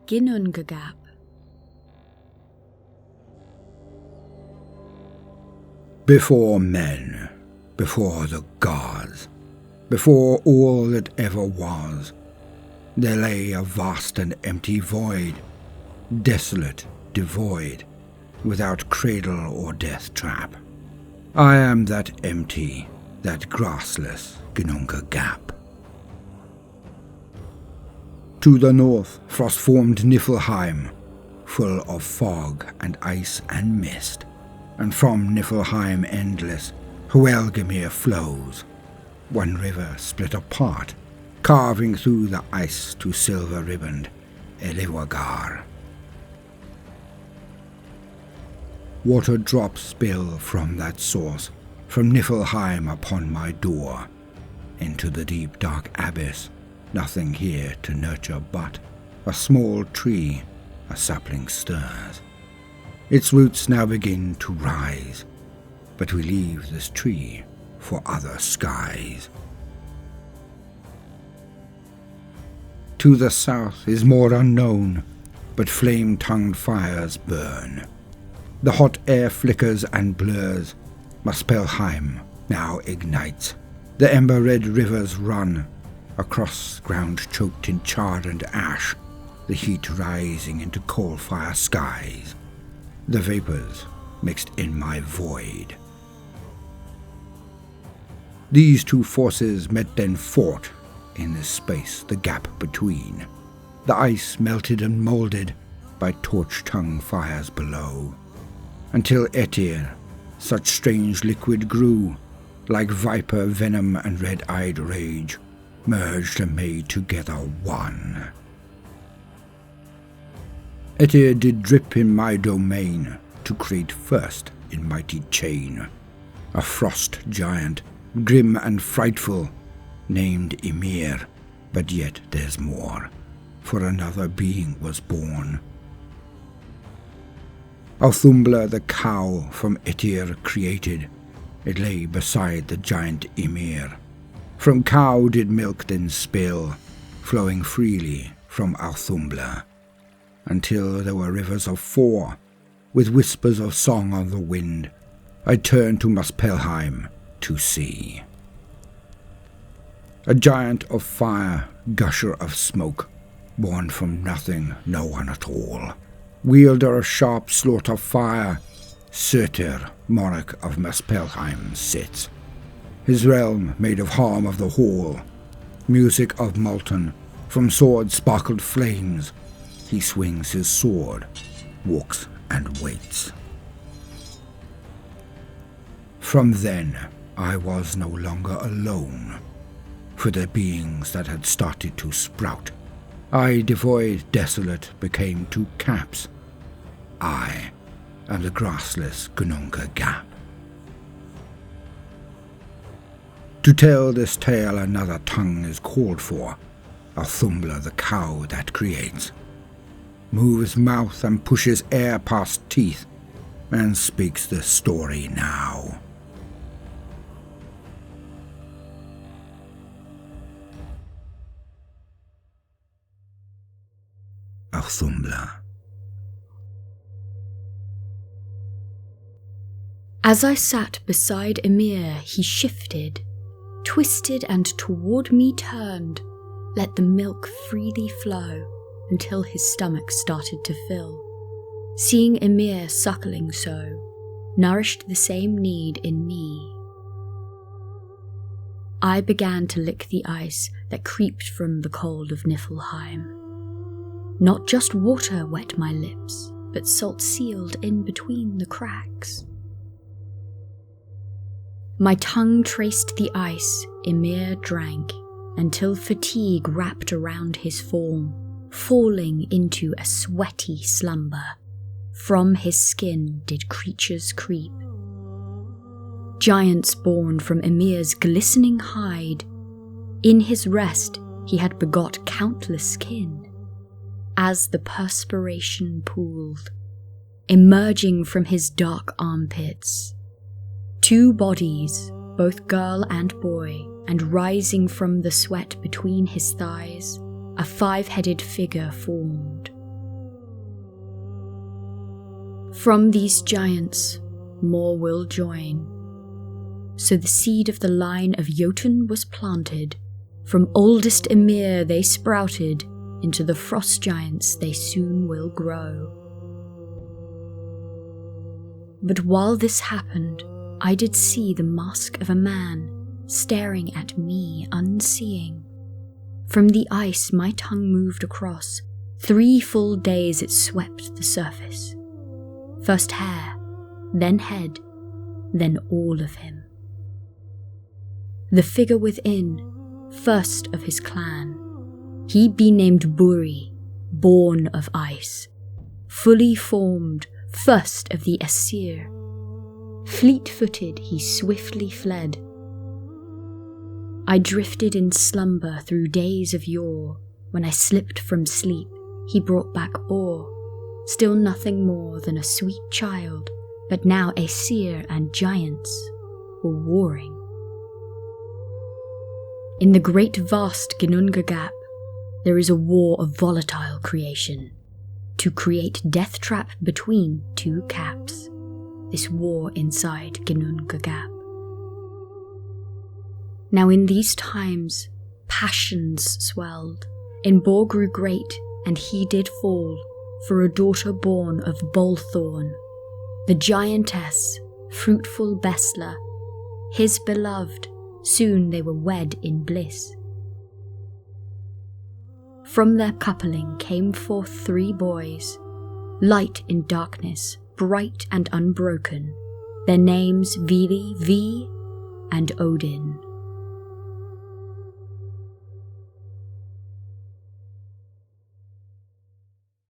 Ginnungagap. Before men, before the gods, before all that ever was, there lay a vast and empty void, desolate, devoid, without cradle or death trap. I am that empty, that grassless Ginnungagap. To the north, frost-formed Niflheim, full of fog and ice and mist, and from Niflheim endless, Helgelmir flows, one river split apart, carving through the ice to silver-ribboned Eliwagar. Water drops spill from that source, from Niflheim upon my door, into the deep dark abyss, nothing here to nurture but a small tree, a sapling stirs. Its roots now begin to rise, but we leave this tree for other skies. To the south is more unknown, but flame-tongued fires burn. The hot air flickers and blurs. Muspelheim now ignites. The ember-red rivers run across ground choked in char and ash, the heat rising into coal-fire skies. The vapors mixed in my void. These two forces met then fought in this space, the gap between. The ice melted and moulded by torch-tongue fires below, until Etir, such strange liquid grew, like viper venom and red-eyed rage, merged and made together one. Etir did drip in my domain, to create first in mighty chain, a frost giant, grim and frightful, named Ymir, but yet there's more, for another being was born. Auðumbla the cow from Etir created, it lay beside the giant Ymir. From cow did milk then spill, flowing freely from Auðumbla, until there were rivers of four, with whispers of song on the wind. I turned to Muspelheim to see. A giant of fire, gusher of smoke, born from nothing, no one at all. Wielder of sharp slaughter fire, Surtur, monarch of Muspelheim, sits. His realm made of harm of the hall, music of molten, from sword sparkled flames. He swings his sword, walks and waits. From then I was no longer alone, for the beings that had started to sprout, I, devoid, desolate, became two caps. I am the grassless Ginnungagap. To tell this tale another tongue is called for, Auðumbla the cow that creates, moves mouth and pushes air past teeth, and speaks this story now. Auðumbla. As I sat beside Ymir, he shifted, twisted and toward me turned, let the milk freely flow until his stomach started to fill. Seeing Ymir suckling so, nourished the same need in me. I began to lick the ice that creeped from the cold of Niflheim. Not just water wet my lips, but salt sealed in between the cracks. My tongue traced the ice Ymir drank, until fatigue wrapped around his form, falling into a sweaty slumber. From his skin did creatures creep. Giants born from Ymir's glistening hide. In his rest he had begot countless kin. As the perspiration pooled, emerging from his dark armpits, two bodies, both girl and boy, and rising from the sweat between his thighs, a five-headed figure formed. From these giants, more will join. So the seed of the line of Jotun was planted. From oldest Ymir they sprouted, into the frost giants they soon will grow. But while this happened, I did see the mask of a man, staring at me unseeing. From the ice my tongue moved across, 3 full days it swept the surface. First hair, then head, then all of him. The figure within, first of his clan, he be named Buri, born of ice, fully formed, first of the Aesir. Fleet-footed he swiftly fled. I drifted in slumber through days of yore. When I slipped from sleep, he brought back Bor, still nothing more than a sweet child, but now Aesir and giants were warring. In the great vast Ginnungagap, there is a war of volatile creation, to create death trap between 2 caps, this war inside Ginnungagap. Now in these times, passions swelled, in Bor grew great, and he did fall, for a daughter born of Bolthorn, the giantess, fruitful Besla, his beloved. Soon they were wed in bliss. From their coupling came forth 3 boys, light in darkness, bright and unbroken, their names Vili, V, and Odin.